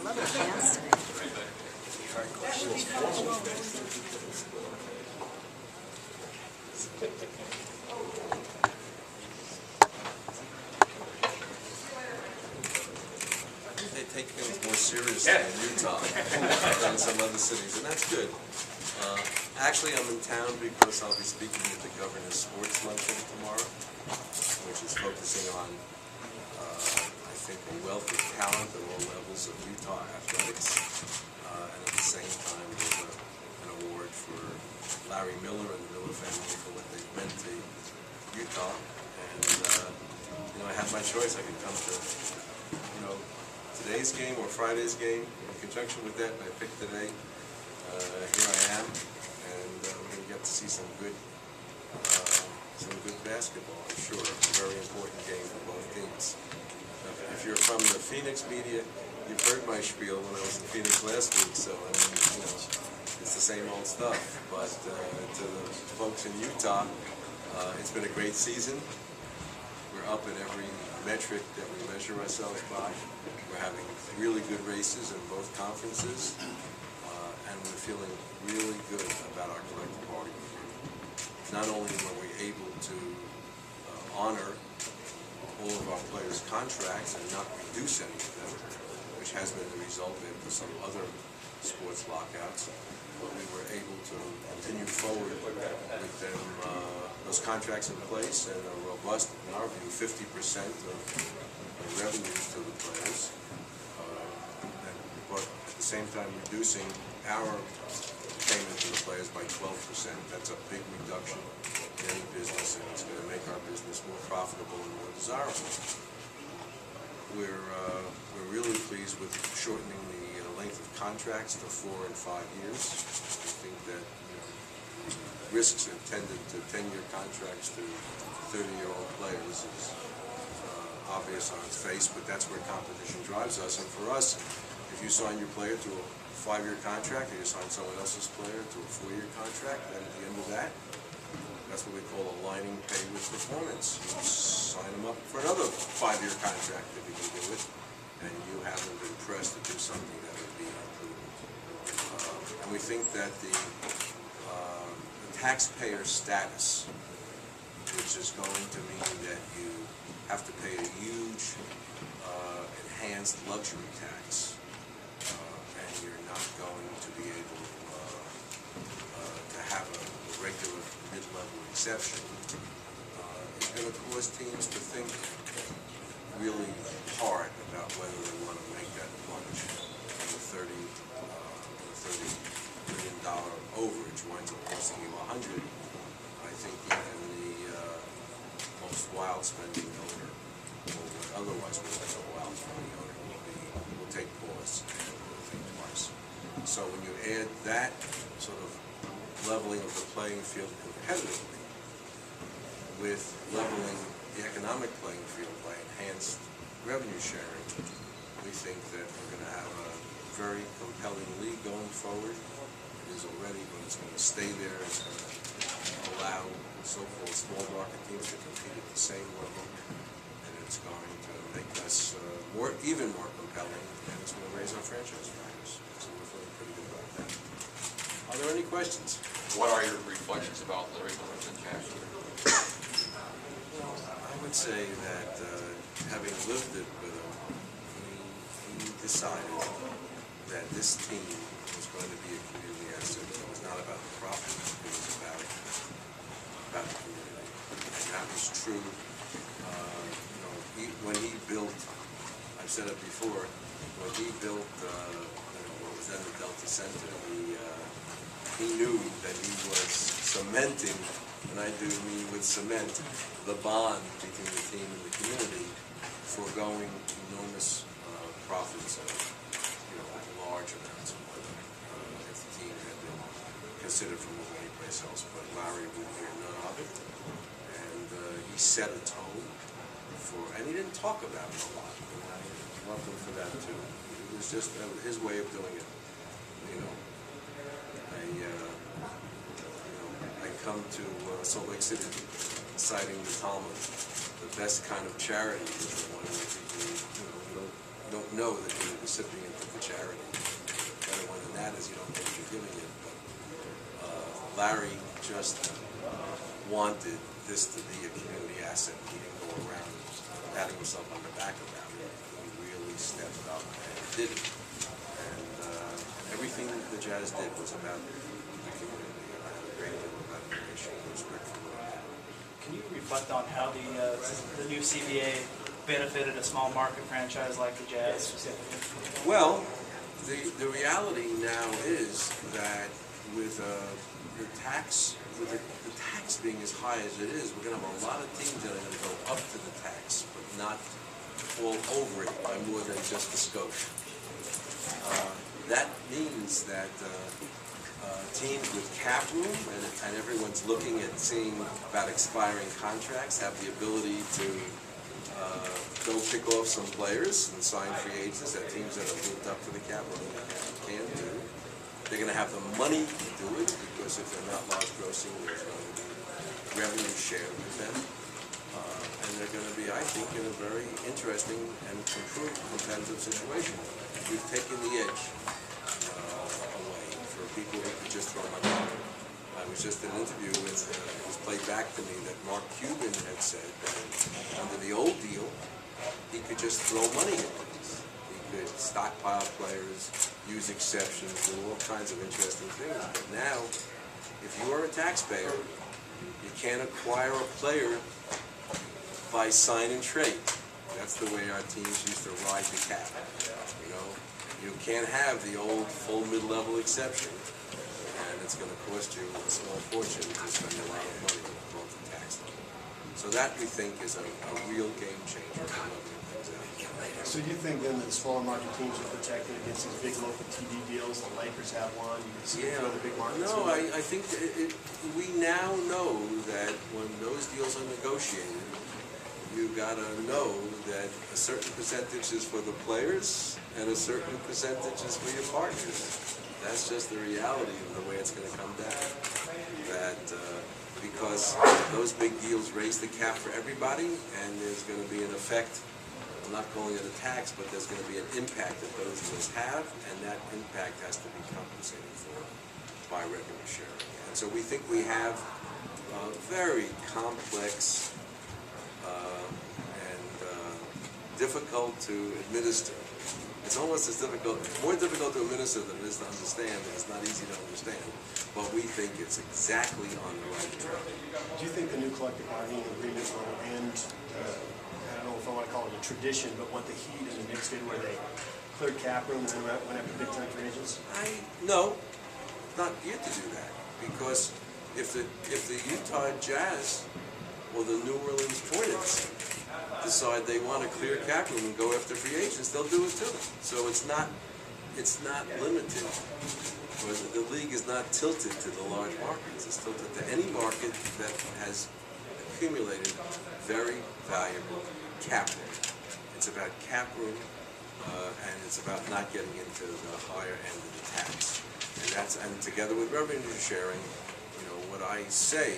love the fans today. They take things more seriously in Utah than some other cities, and that's good. Actually, I'm in town because I'll be speaking at the Governor's Sports Luncheon tomorrow, which is focusing on, I think, a wealth of talent at all levels of Utah athletics. And at the same time, there's an award for Larry Miller and the Miller family for what they've meant to Utah. And, I had my choice. I could come to, today's game or Friday's game. In conjunction with that, I picked today. Here I am, and we're going to get to see some good basketball, I'm sure. It's a very important game for both teams. If you're from the Phoenix media, you've heard my spiel when I was in Phoenix last week, so it's the same old stuff. But to the folks in Utah, it's been a great season. We're up in every metric that we measure ourselves by. We're having really good races in both conferences, and we're feeling really good about our collective bargaining agreement. Not only were we able to honor all of our players' contracts and not reduce any of them, which has been the result of some other sports lockouts, but we were able to continue forward with them, those contracts in place, and a robust, in our view, 50% of revenues to the players, but at the same time reducing our payment to the players by 12%. That's a big reduction in any business, and it's going to make our business more profitable and more desirable. We're really pleased with shortening the length of contracts to 4 and 5 years. We think that risks attendant to 10-year contracts to 30-year-old players is obvious on its face, but that's where competition drives us. And for us, if you sign your player to a 5-year contract, or you sign someone else's player to a 4-year contract, then at the end of that, that's what we call aligning pay with performance. You sign them up for another 5-year contract if you can do it, and you haven't been pressed to do something that would be imprudent. And we think that the taxpayer status, which is going to mean that you have to pay a huge enhanced luxury tax, and you're not going to be able to have a regular mid-level exception, is going to cause teams to think really hard about whether they want to make that plunge. And the $30 million overage winds up costing you $100. I think even the most wild spending owner, or what otherwise would be a wild spending owner, will take pause and will think twice. So when you add that sort of leveling of the playing field competitively with leveling the economic playing field by enhanced revenue sharing, we think that we're going to have a very compelling league going forward. It is already, but it's going to stay there. It's going to allow so-called small market teams to compete at the same level, and it's going to make us even more compelling, and it's going to raise our franchise values. So we're feeling pretty good about that. Are there any questions? What are your reflections about Larry Miller's past year? I would say that having lived it with him, he decided that this team was going to be a community asset. It was not about the profit. It was about the community. And that was true. When he built, I've said it before, when he built what was then the Delta Center, he knew that he was cementing, and I do mean with cement, the bond between the team and the community, foregoing enormous profits of large amounts of money if the team had been considered for moving anyplace else. But Larry would hear none of it, and he set a tone for, and he didn't talk about it a lot, and I loved him for that too. It was just his way of doing it. I come to Salt Lake City citing the Talmud. The best kind of charity is the one where people don't don't know that you're the recipient of the charity. Better one than that is you don't know what you're giving it. But Larry just wanted this to be a community asset. He didn't go around patting himself on the back about it. He really stepped up and did it. And everything the Jazz did was about the community. And I had a great deal of admiration and respect for that. Can you reflect on how the new CBA benefited a small market franchise like the Jazz specifically? Well, the reality now is that with the tax being as high as it is, we're going to have a lot of teams that are going to go up to the tax, but not fall over it by more than just a skosh. That means that teams with cap room, and everyone's looking at seeing about expiring contracts, have the ability to go pick off some players and sign free agents that teams that have moved up to the cap room can do. They're going to have the money to do it because if they're not large grossing, there's going to be revenue share with them. And they're going to be, I think, in a very interesting and improved competitive situation. We've taken the edge away for people who could just throw money. I was just in an interview with, it was played back to me that Mark Cuban had said that under the old deal, he could just throw money at things. He could stockpile players, use exceptions, do all kinds of interesting things. But now, if you are a taxpayer, you can't acquire a player by sign and trade. That's the way our teams used to ride the cap. You know, you can't have the old full mid-level exception, and it's going to cost you a small fortune to spend a lot of money on the tax level. So that, we think, is a real game changer for leveling things out. So you think then that the smaller market teams are protected against these big local TV deals? The Lakers have one. You can see other big markets. No, I think we now know that when those deals are negotiated, you've got to know that a certain percentage is for the players and a certain percentage is for your partners. That's just the reality of the way it's going to come down. That because those big deals raise the cap for everybody, and there's going to be an effect. I'm not calling it a tax, but there's going to be an impact that those deals have, and that impact has to be compensated for by revenue sharing. And so we think we have a very complex and difficult to administer. It's almost as difficult, more difficult to administer than it is to understand, and it's not easy to understand. But we think it's exactly on the right track. Do you think the new collective bargaining agreement will end, I don't know if I want to call it a tradition, but what the Heat and the Knicks did where they cleared cap room and then went after big time free agents? No, not yet to do that. Because if the Utah Jazz or the New Orleans Hornets decide they want to clear cap room and go after free agents, they'll do it too. So it's not limited. Or the league is not tilted to the large markets. It's tilted to any market that has accumulated very valuable cap room. It's about cap room, and it's about not getting into the higher end of the tax. And together with revenue sharing, what I say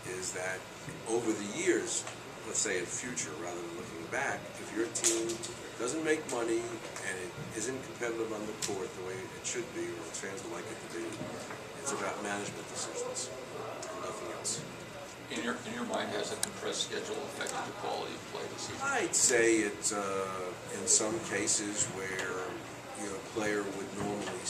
is that over the years, let's say in future rather than looking back, if your team doesn't make money and it isn't competitive on the court the way it should be, or the fans would like it to be, it's about management decisions and nothing else. In your mind, has a compressed schedule affected the quality of play this season? I'd say it's in some cases where a player would normally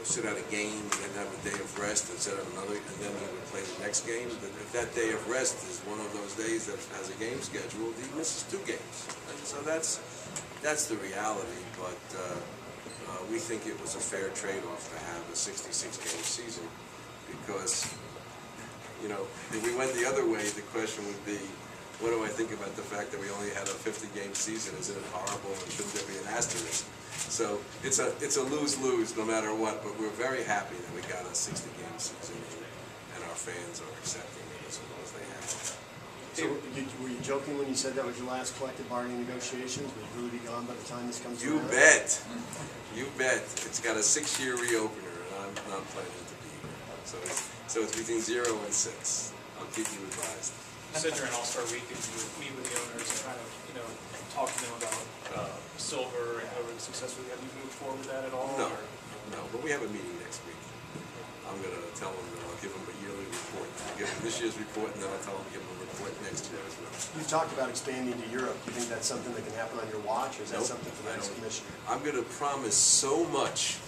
sit out a game and then have a day of rest and set out another, and then he would play the next game. But if that day of rest is one of those days that has a game scheduled, he misses 2 games. And so that's the reality. But we think it was a fair trade-off to have a 66-game season because, if we went the other way, the question would be, what do I think about the fact that we only had a 50-game season? Isn't it horrible, and shouldn't there be an asterisk? So it's a lose-lose no matter what, but we're very happy that we got a 60-game season, and our fans are accepting it as well as they have. So were you joking when you said that was your last collective bargaining negotiations? Will it really be gone by the time this comes You around? bet. You bet. It's got a 6-year reopener, and I'm not planning to be here. So it's between 0 and 6. I'll keep you advised. You said during All-Star Week, and you would meet with the owners and kind of, talk to them about silver and however successfully have you moved forward with that at all? No, or- no, but we have a meeting next week. I'm gonna tell them that I'll give them a yearly report. I'll give them this year's report, and then I'll tell them to give them a report next year as well. You've talked about expanding to Europe. Do you think that's something that can happen on your watch, or is that Nope, something for the I next don't. commission? I'm gonna promise so much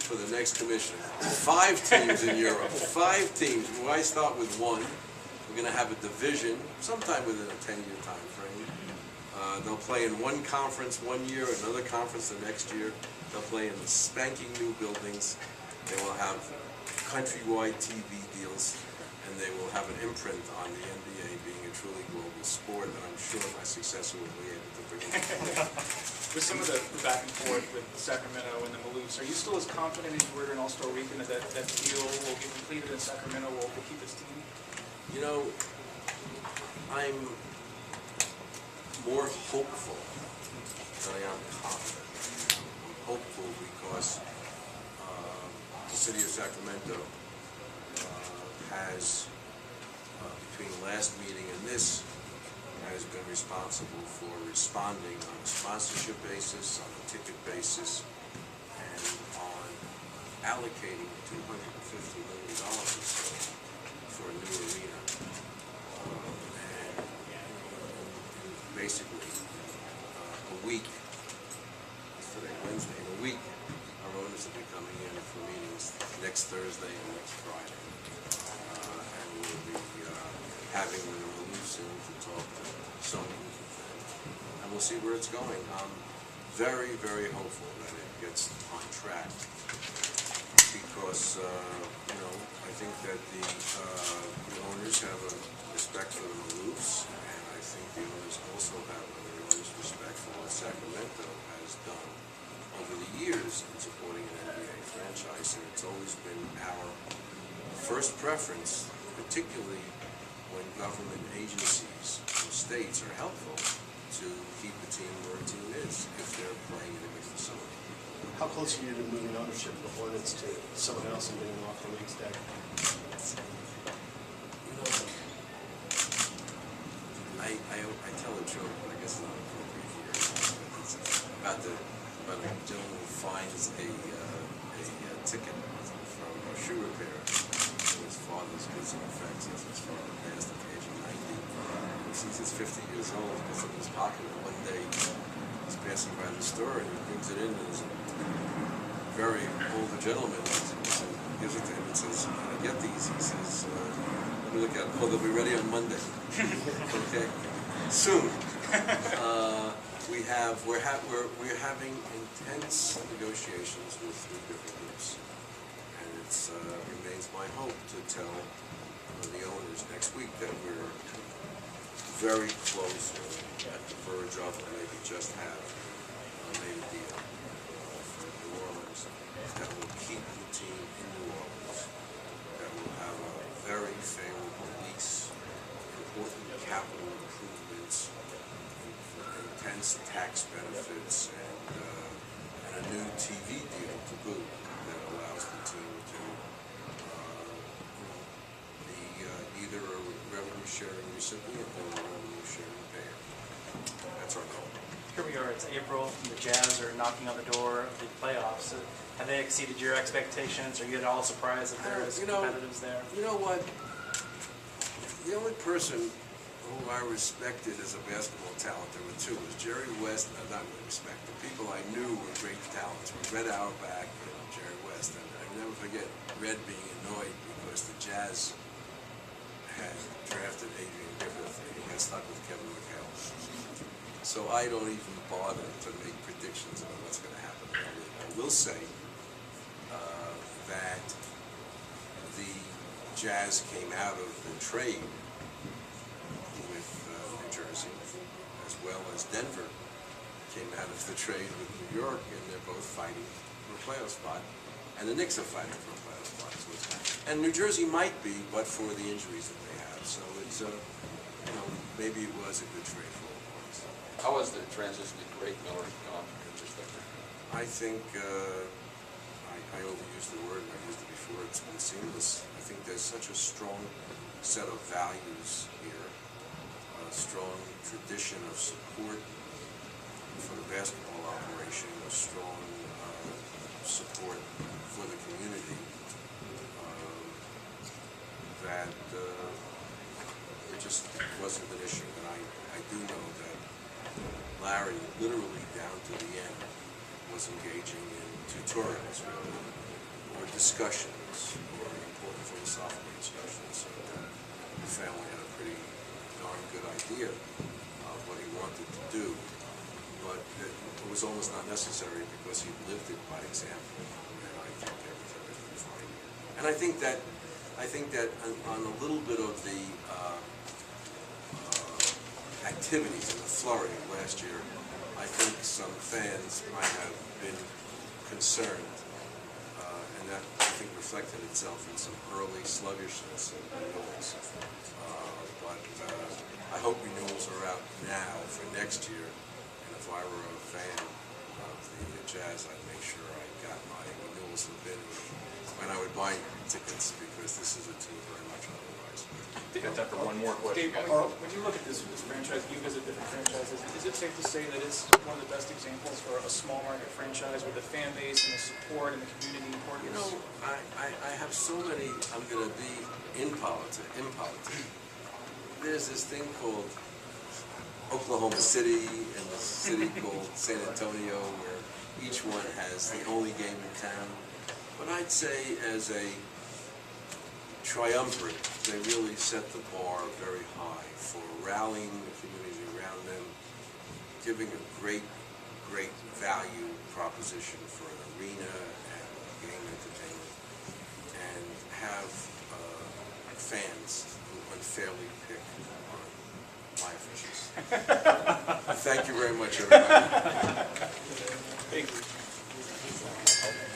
for the next commissioner. 5 teams in Europe, 5 teams. Why start with 1? We're gonna have a division sometime within a 10-year time frame. They'll play in one conference one year, another conference the next year. They'll play in spanking new buildings. They will have countrywide TV deals, and they will have an imprint on the NBA being a truly global sport, and I'm sure my successor will be able to bring it forward. With some of the back and forth with Sacramento and the Maloofs, are you still as confident as you were during All-Star Weekend that that deal will get completed and Sacramento will keep its team? You know, I'm more hopeful than I am confident. I'm hopeful because the city of Sacramento has, between last meeting and this, has been responsible for responding on a sponsorship basis, on a ticket basis, and on allocating $250 million or so for a new arena. And basically, a week, it's today Wednesday, in a week, our owners will be coming in for meetings next Thursday and next Friday. And we'll be having the Maloofs in to talk to Sony, and we'll see where it's going. I'm very, very hopeful that it gets on track because, I think that the owners have a respect for the Maloofs, and I think the owners also have an enormous respect for what Sacramento has done over the years in supporting an NBA franchise, and it's always been our first preference, particularly when government agencies or states are helpful, to keep the team where a team is if they're playing in a good facility. How close are you to moving ownership of the Hornets to someone else and getting them off the league's deck? You know, I tell a joke, but I guess it's not appropriate here. It's about a gentleman who finds a ticket from a shoe repair to his father's goods and effects as his father passed at the age of 90. He sees he's 50 years old, puts it in his pocket, and one day he's passing by the store and he brings it in, and there's a very older gentleman gives it to him and says, "Can I get these?" He says, "Let me look at them. Oh, they'll be ready on Monday." Okay, soon. We're having intense negotiations with 3 different groups, and it remains my hope to tell the owners next week that we're very close, at the verge of, or maybe just have made a deal for New Orleans that will keep the team in New Orleans, that will have a very favorable lease, important capital improvements, intense tax benefits, and a new TV deal to boot that allows the team to be either a revenue-sharing recipient or a revenue-sharing payer. That's our goal. Here we are, it's April, and the Jazz are knocking on the door of the playoffs. Have they exceeded your expectations? Are you at all surprised that they're as competitive as they are? You know what? The only person who I respected as a basketball talent, there were 2, was Jerry West. Not really respect. The people I knew were great talents were Red Auerbach and Jerry West. And I never forget Red being annoyed because the Jazz had drafted Adrian Griffith and he got stuck with Kevin McHale. So I don't even bother to make predictions about what's going to happen. I will say that the Jazz came out of the trade with New Jersey, as well as Denver came out of the trade with New York, and they're both fighting for a playoff spot. And the Knicks are fighting for a playoff spot. And New Jersey might be, but for the injuries that they have. So it's, maybe it was a good trade for all parties. How was the transition to Greg Miller gone from your perspective? I think, I overused the word, and I've used it before, it's been seamless. I think there's such a strong set of values here strong tradition of support for the basketball operation, a strong support for the community, that it just wasn't an issue. And I do know that Larry, literally down to the end, was engaging in tutorials, really, or discussions, or important philosophical discussions, so that the family had a pretty darn good idea of what he wanted to do, but it was almost not necessary because he lived it by example, and I think everything fine. And I think that on a little bit of the activities in the flurry of last year, I think some fans might have been concerned, and that I think reflected itself in some early sluggishness in renewals. But I hope renewals are out now for next year, and if I were a fan of the Jazz, I'd make sure I got my renewals in when I would buy tickets, because this is a team very much otherwise. Got time for one more question. Dave, when you look at this franchise, you visit different franchises, is it safe to say that it's one of the best examples for a small market franchise with the fan base and the support and the community importance? You know, I have so many, I'm going to be in politics. There's this thing called Oklahoma City and the city called San Antonio, where each one has the only game in town. But I'd say as a triumvirate, they really set the bar very high for rallying the community around them, giving a great value proposition for an arena and game entertainment, and have fans who unfairly pick on my officials. Thank you very much, everybody. Thank you.